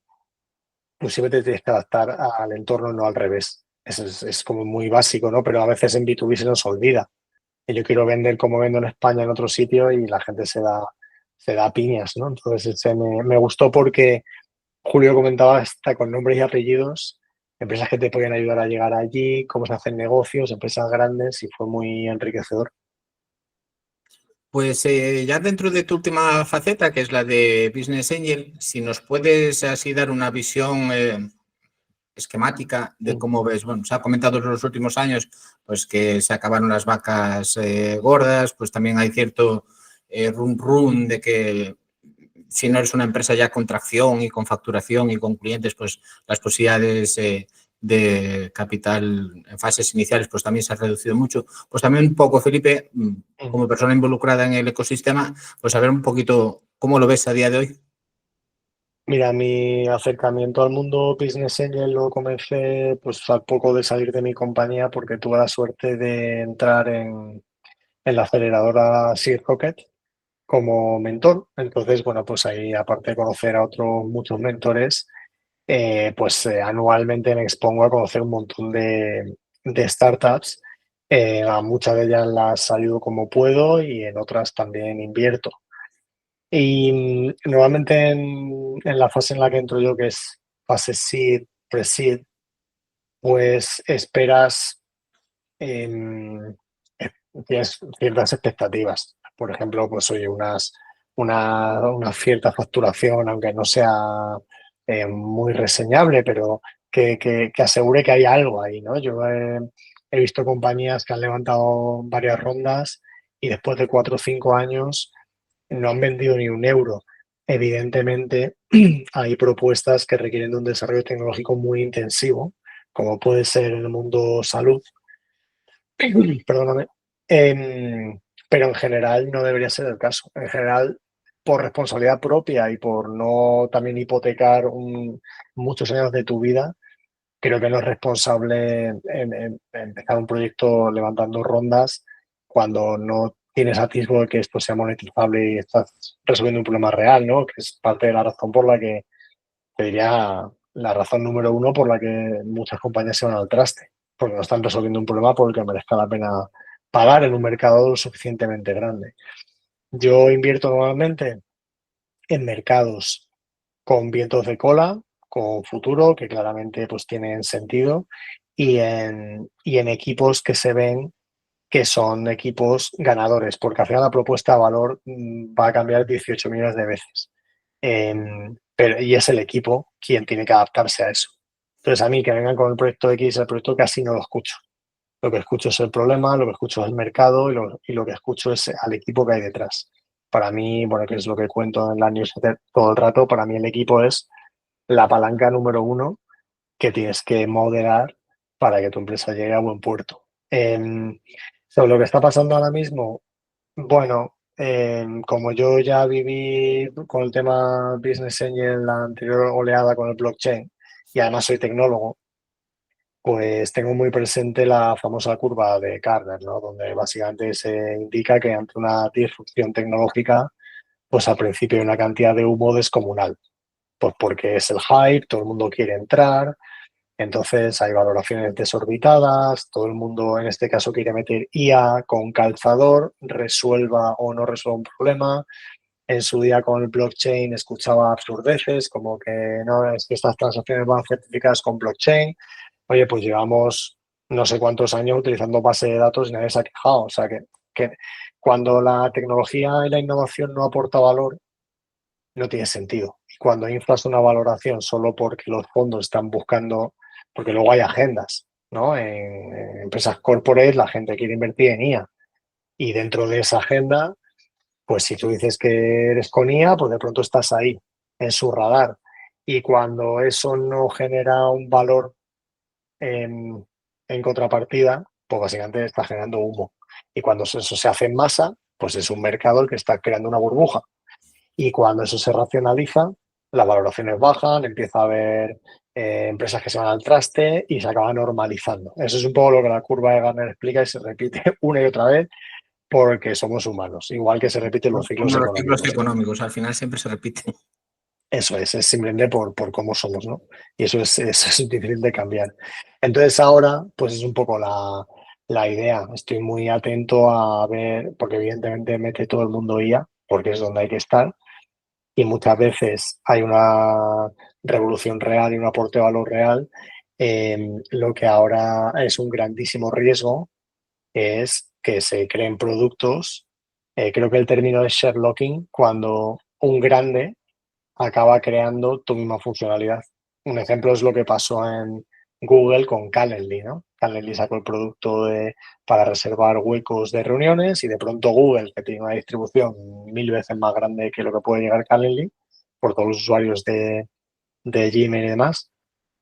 tú siempre te tienes que adaptar al entorno, no al revés. Eso es como muy básico, ¿no? Pero a veces en B2B se nos olvida. Que yo quiero vender como vendo en España en otro sitio y la gente se da piñas, ¿no? Entonces me gustó porque Julio comentaba, está con nombres y apellidos, empresas que te pueden ayudar a llegar allí, cómo se hacen negocios, empresas grandes y fue muy enriquecedor. Pues ya dentro de tu última faceta, que es la de Business Angel, si nos puedes así dar una visión esquemática de Mm, cómo ves, bueno, se ha comentado en los últimos años, pues que se acabaron las vacas gordas, pues también hay cierto run de que si no eres una empresa ya con tracción y con facturación y con clientes, pues las posibilidades de capital en fases iniciales pues también se ha reducido mucho. Pues también un poco, Felipe, mm. como persona involucrada en el ecosistema, pues a ver un poquito cómo lo ves a día de hoy. Mira, mi acercamiento al mundo Business Angel lo comencé pues al poco de salir de mi compañía porque tuve la suerte de entrar en la aceleradora Seed Rocket como mentor. Entonces, bueno, pues ahí aparte de conocer a otros muchos mentores, anualmente me expongo a conocer un montón de startups. A muchas de ellas las ayudo como puedo y en otras también invierto. Y nuevamente en la fase en la que entro yo, que es fase seed, pre-seed, pues esperas, em, eh, tienes ciertas expectativas. Por ejemplo, pues oye, una cierta facturación, aunque no sea muy reseñable, pero que asegure que hay algo ahí, ¿no? Yo he visto compañías que han levantado varias rondas y después de 4 o 5 años no han vendido ni un euro. Evidentemente, hay propuestas que requieren de un desarrollo tecnológico muy intensivo, como puede ser en el mundo salud, perdóname. Pero en general no debería ser el caso. En general, por responsabilidad propia y por no también hipotecar muchos años de tu vida, creo que no es responsable en empezar un proyecto levantando rondas cuando no tienes atisbo de que esto sea monetizable y estás resolviendo un problema real, ¿no? Que es parte de la razón por la que te diría la razón número uno por la que muchas compañías se van al traste, porque no están resolviendo un problema por el que merezca la pena pagar en un mercado lo suficientemente grande. Yo invierto normalmente en mercados con vientos de cola, con futuro, que claramente pues tienen sentido, y en equipos que se ven que son equipos ganadores, porque al final la propuesta de valor va a cambiar 18 millones de veces. Y es el equipo quien tiene que adaptarse a eso. Entonces, a mí que vengan con el proyecto X, el proyecto casi no lo escucho. Lo que escucho es el problema, lo que escucho es el mercado y lo que escucho es al equipo que hay detrás. Para mí, bueno, que es lo que cuento en la newsletter todo el rato, para mí el equipo es la palanca número uno que tienes que moderar para que tu empresa llegue a buen puerto. Sobre lo que está pasando ahora mismo, bueno, como yo ya viví con el tema Business Angel en la anterior oleada con el blockchain y además soy tecnólogo, pues tengo muy presente la famosa curva de Gardner, ¿no? Donde básicamente se indica que ante una disrupción tecnológica, pues al principio hay una cantidad de humo descomunal, pues porque es el hype, todo el mundo quiere entrar, entonces hay valoraciones desorbitadas, todo el mundo en este caso quiere meter IA con calzador, resuelva o no resuelva un problema. En su día con el blockchain escuchaba absurdeces como que no, es que estas transacciones van certificadas con blockchain. Oye, pues llevamos no sé cuántos años utilizando base de datos y nadie se ha quejado. O sea que cuando la tecnología y la innovación no aporta valor, no tiene sentido. Y cuando inflas una valoración solo porque los fondos están buscando, porque luego hay agendas, ¿no? En empresas corporate la gente quiere invertir en IA y dentro de esa agenda, pues si tú dices que eres con IA, pues de pronto estás ahí, en su radar. Y cuando eso no genera un valor en contrapartida, pues básicamente está generando humo. Y cuando eso se hace en masa, pues es un mercado el que está creando una burbuja. Y cuando eso se racionaliza, las valoraciones bajan, empieza a haber empresas que se van al traste y se acaba normalizando. Eso es un poco lo que la curva de Gartner explica y se repite una y otra vez porque somos humanos, igual que se repiten los ciclos Como los ciclos económicos. económicos, al final siempre se repiten. Eso es simplemente por cómo somos, ¿no? Y eso es difícil de cambiar. Entonces ahora, pues es un poco la idea. Estoy muy atento a ver, porque evidentemente mete todo el mundo IA, porque es donde hay que estar, y muchas veces hay una revolución real y un aporte de valor real. Lo que ahora es un grandísimo riesgo es que se creen productos. Creo que el término es Sherlocking, cuando un grande acaba creando tu misma funcionalidad. Un ejemplo es lo que pasó en Google con Calendly, ¿no? Calendly sacó el producto para reservar huecos de reuniones y de pronto Google, que tiene una distribución 1000 veces más grande que lo que puede llegar Calendly, por todos los usuarios de Gmail y demás,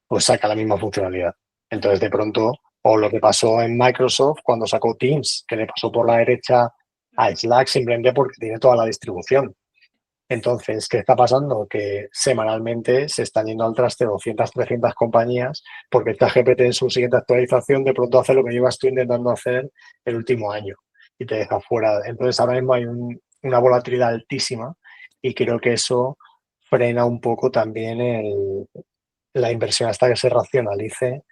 pues saca la misma funcionalidad. Entonces, de pronto, o lo que pasó en Microsoft cuando sacó Teams, que le pasó por la derecha a Slack simplemente porque tiene toda la distribución. Entonces, ¿qué está pasando? Que semanalmente se están yendo al traste 200, 300 compañías porque ChatGPT en su siguiente actualización de pronto hace lo que llevas tú intentando hacer el último año y te deja fuera. Entonces, ahora mismo hay una volatilidad altísima y creo que eso frena un poco también la inversión hasta que se racionalice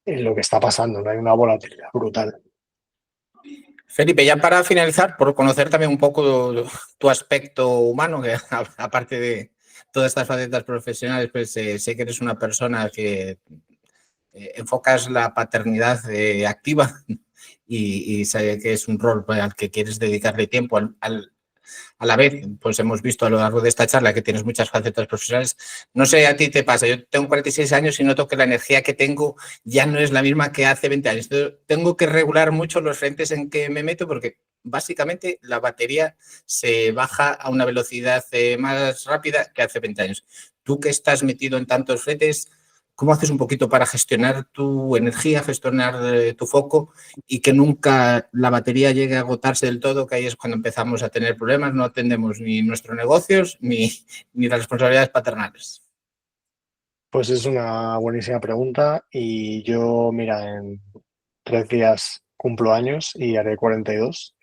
en lo que está pasando. No hay una volatilidad brutal. Felipe, ya para finalizar, por conocer también un poco tu aspecto humano, que aparte de todas estas facetas profesionales, pues sé que eres una persona que enfocas la paternidad activa y sé que es un rol al que quieres dedicarle tiempo. A la vez, pues hemos visto a lo largo de esta charla que tienes muchas facetas profesionales. No sé, a ti te pasa, yo tengo 46 años y noto que la energía que tengo ya no es la misma que hace 20 años. Entonces, tengo que regular mucho los frentes en que me meto porque básicamente la batería se baja a una velocidad más rápida que hace 20 años. Tú que estás metido en tantos frentes, ¿cómo haces un poquito para gestionar tu energía, gestionar tu foco y que nunca la batería llegue a agotarse del todo, que ahí es cuando empezamos a tener problemas, no atendemos ni nuestros negocios ni las responsabilidades paternales? Pues es una buenísima pregunta y yo, mira, en 3 días cumplo años y haré 42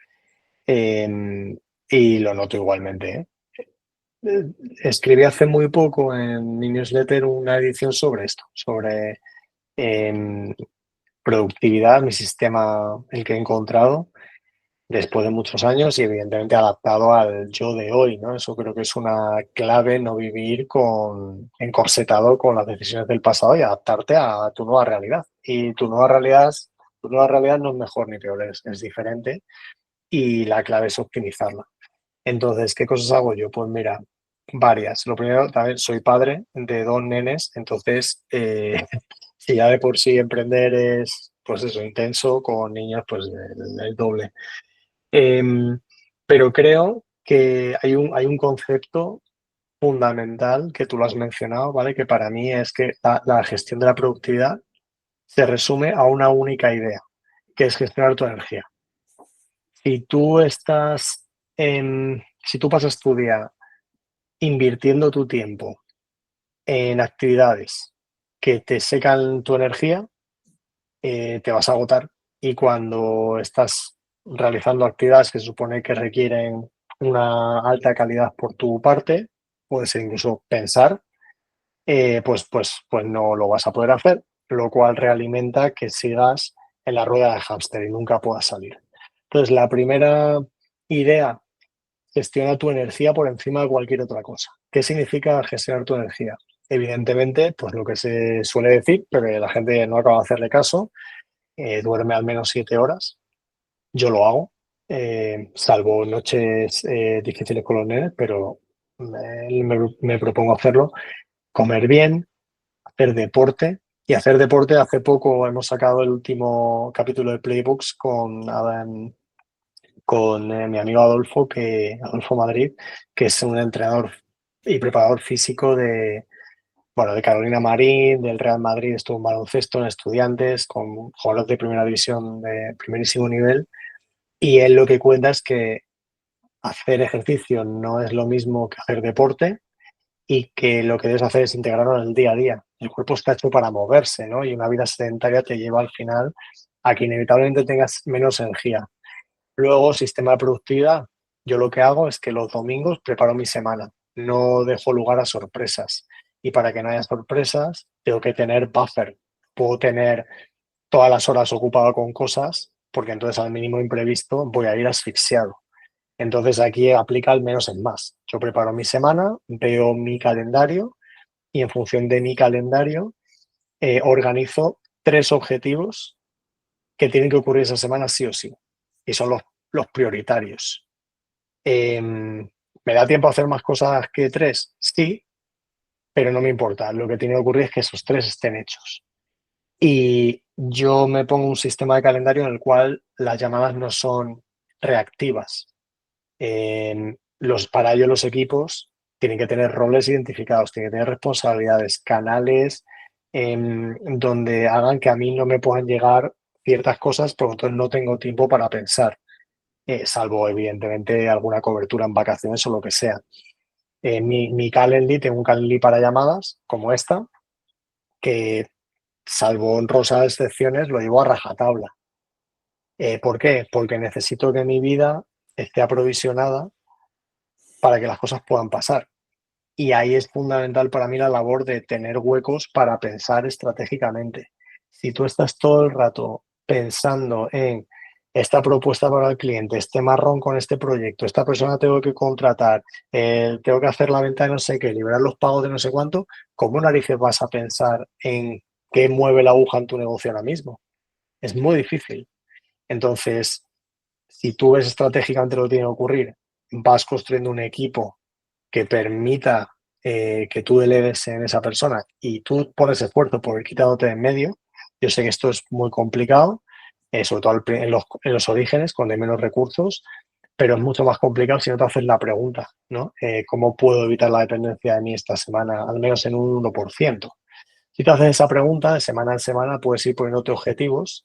y lo noto igualmente, ¿eh? Escribí hace muy poco en mi newsletter una edición sobre esto, sobre em, productividad, mi sistema, el que he encontrado después de muchos años y evidentemente adaptado al yo de hoy, ¿no? Eso creo que es una clave, no vivir encorsetado con las decisiones del pasado y adaptarte a tu nueva realidad. Y tu nueva realidad no es mejor ni peor, es diferente y la clave es optimizarla. Entonces, ¿qué cosas hago yo? Pues mira, varias. Lo primero, también soy padre de 2 nenes, entonces, si ya de por sí emprender es, pues eso, intenso, con niños, pues el doble. Em, pero creo que hay un concepto fundamental que tú lo has mencionado, ¿vale? Que para mí es que la gestión de la productividad se resume a una única idea, que es gestionar tu energía. Si tú si tú pasas tu día invirtiendo tu tiempo en actividades que te secan tu energía, te vas a agotar. Y cuando estás realizando actividades que se supone que requieren una alta calidad por tu parte, puedes incluso pensar, pues no lo vas a poder hacer, lo cual realimenta que sigas en la rueda de hámster y nunca puedas salir. Entonces, la primera idea: gestiona tu energía por encima de cualquier otra cosa. ¿Qué significa gestionar tu energía? Evidentemente, pues lo que se suele decir, pero que la gente no acaba de hacerle caso, duerme al menos 7 horas. Yo lo hago, salvo noches difíciles con los nenes, pero me propongo hacerlo. Comer bien, hacer deporte. Y hacer deporte, hace poco hemos sacado el último capítulo de Playbooks con mi amigo Adolfo Madrid, que es un entrenador y preparador físico de Carolina Marín, del Real Madrid, estuvo en baloncesto, en Estudiantes, con jugadores de primera división de primerísimo nivel. Y él lo que cuenta es que hacer ejercicio no es lo mismo que hacer deporte y que lo que debes hacer es integrarlo en el día a día. El cuerpo está hecho para moverse, ¿no? Y una vida sedentaria te lleva al final a que inevitablemente tengas menos energía. Luego, sistema de productividad. Yo lo que hago es que los domingos preparo mi semana. No dejo lugar a sorpresas. Y para que no haya sorpresas, tengo que tener buffer. Puedo tener todas las horas ocupado con cosas, porque entonces al mínimo imprevisto voy a ir asfixiado. Entonces aquí aplica el menos es más. Yo preparo mi semana, veo mi calendario y en función de mi calendario organizo 3 objetivos que tienen que ocurrir esa semana sí o sí. Y son los prioritarios. ¿Me da tiempo a hacer más cosas que 3? Sí, pero no me importa. Lo que tiene que ocurrir es que esos 3 estén hechos. Y yo me pongo un sistema de calendario en el cual las llamadas no son reactivas. Para ello los equipos tienen que tener roles identificados, tienen que tener responsabilidades, canales donde hagan que a mí no me puedan llegar ciertas cosas, por lo tanto no tengo tiempo para pensar, salvo evidentemente alguna cobertura en vacaciones o lo que sea. Mi Calendly, tengo un Calendly para llamadas como esta, que salvo honrosas excepciones lo llevo a rajatabla. ¿Por qué? Porque necesito que mi vida esté aprovisionada para que las cosas puedan pasar. Y ahí es fundamental para mí la labor de tener huecos para pensar estratégicamente. Si tú estás todo el rato pensando en esta propuesta para el cliente, este marrón con este proyecto, esta persona tengo que contratar, tengo que hacer la venta de no sé qué, liberar los pagos de no sé cuánto, ¿cómo narices vas a pensar en qué mueve la aguja en tu negocio ahora mismo? Es muy difícil. Entonces, si tú ves estratégicamente lo que tiene que ocurrir, vas construyendo un equipo que permita que tú delegues en esa persona y tú pones esfuerzo por ir quitándote de en medio. Yo sé que esto es muy complicado, sobre todo en los orígenes, cuando hay menos recursos, pero es mucho más complicado si no te haces la pregunta, ¿no? ¿Cómo puedo evitar la dependencia de mí esta semana, al menos en un 1%? Si te haces esa pregunta, de semana en semana puedes ir poniéndote objetivos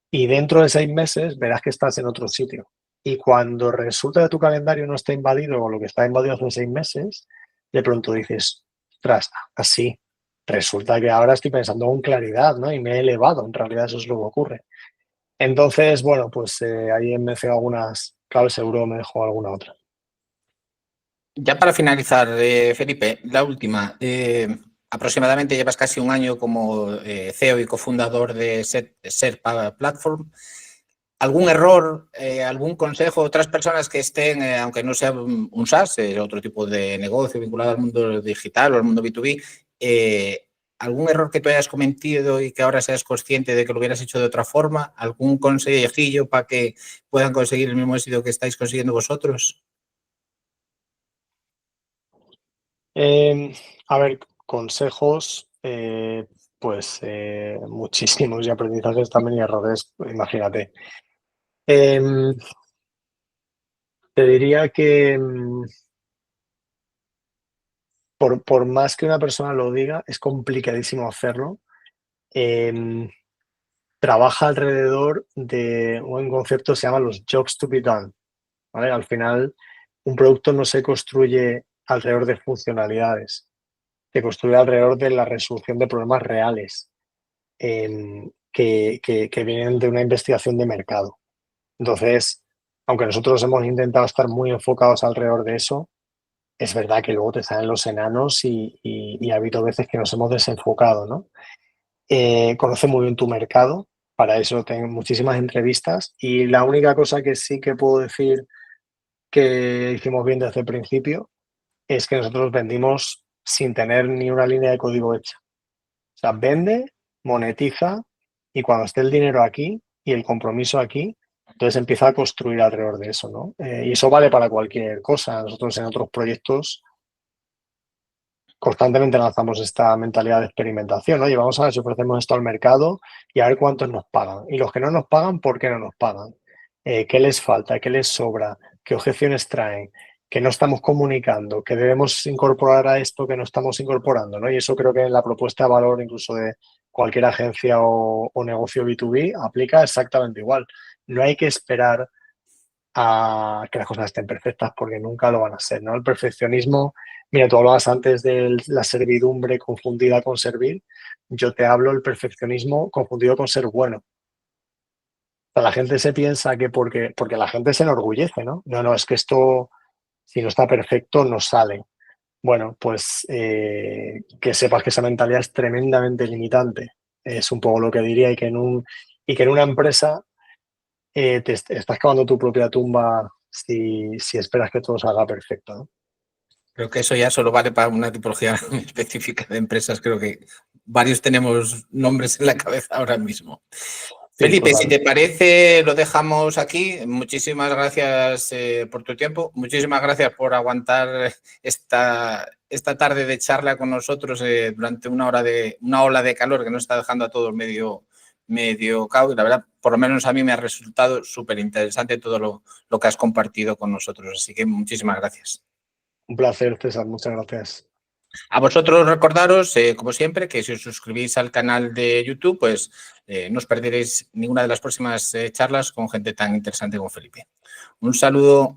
y dentro de 6 meses verás que estás en otro sitio. Y cuando resulta que tu calendario no está invadido o lo que está invadido hace 6 meses, de pronto dices, ostras, así, resulta que ahora estoy pensando con claridad, ¿no? Y me he elevado, en realidad eso es lo que ocurre. Entonces, bueno, pues ahí he mencionado algunas claves, seguro me dejo alguna otra. Ya para finalizar, Felipe, la última. Aproximadamente llevas casi un año como CEO y cofundador de Serpa Platform. ¿Algún error, algún consejo a otras personas que estén, aunque no sea un SaaS, otro tipo de negocio vinculado al mundo digital o al mundo B2B, algún error que tú hayas cometido y que ahora seas consciente de que lo hubieras hecho de otra forma? ¿Algún consejillo para que puedan conseguir el mismo éxito que estáis consiguiendo vosotros? A ver, consejos, pues muchísimos y aprendizajes también y errores, imagínate. Te diría que por más que una persona lo diga, es complicadísimo hacerlo. Em, Trabaja alrededor de un concepto que se llama los jobs to be done, ¿vale? Al final, un producto no se construye alrededor de funcionalidades, se construye alrededor de la resolución de problemas reales que vienen de una investigación de mercado. Entonces, aunque nosotros hemos intentado estar muy enfocados alrededor de eso, es verdad que luego te salen los enanos y ha habido veces que nos hemos desenfocado, ¿no? Conoce muy bien tu mercado, para eso tengo muchísimas entrevistas y la única cosa que sí que puedo decir que hicimos bien desde el principio es que nosotros vendimos sin tener ni una línea de código hecha. O sea, vende, monetiza y cuando esté el dinero aquí y el compromiso aquí, entonces empieza a construir alrededor de eso, ¿no? Y eso vale para cualquier cosa. Nosotros en otros proyectos constantemente lanzamos esta mentalidad de experimentación, ¿no? Y vamos a ver si ofrecemos esto al mercado y a ver cuántos nos pagan. Y los que no nos pagan, ¿por qué no nos pagan? ¿Qué les falta? ¿Qué les sobra? ¿Qué objeciones traen? ¿Que no estamos comunicando? ¿Que debemos incorporar a esto que no estamos incorporando? ¿No? Y eso creo que en la propuesta de valor incluso de cualquier agencia o negocio B2B aplica exactamente igual. No hay que esperar a que las cosas estén perfectas, porque nunca lo van a ser, ¿no? El perfeccionismo, mira, tú hablabas antes de la servidumbre confundida con servir, yo te hablo del perfeccionismo confundido con ser bueno. O sea, la gente se piensa que porque la gente se enorgullece, ¿no? No, es que esto, si no está perfecto, no sale. Bueno, pues que sepas que esa mentalidad es tremendamente limitante. Es un poco lo que diría y que en una empresa estás cavando tu propia tumba si esperas que todo salga perfecto, ¿no? Creo que eso ya solo vale para una tipología específica de empresas. Creo que varios tenemos nombres en la cabeza ahora mismo. Sí, Felipe, si total. te parece, lo dejamos aquí. Muchísimas gracias por tu tiempo. Muchísimas gracias por aguantar esta tarde de charla con nosotros durante una ola de calor que nos está dejando a todos medio cao. Y la verdad, por lo menos a mí me ha resultado súper interesante todo lo que has compartido con nosotros. Así que muchísimas gracias. Un placer, César. Muchas gracias. A vosotros recordaros, como siempre, que si os suscribís al canal de YouTube, pues no os perderéis ninguna de las próximas charlas con gente tan interesante como Felipe. Un saludo.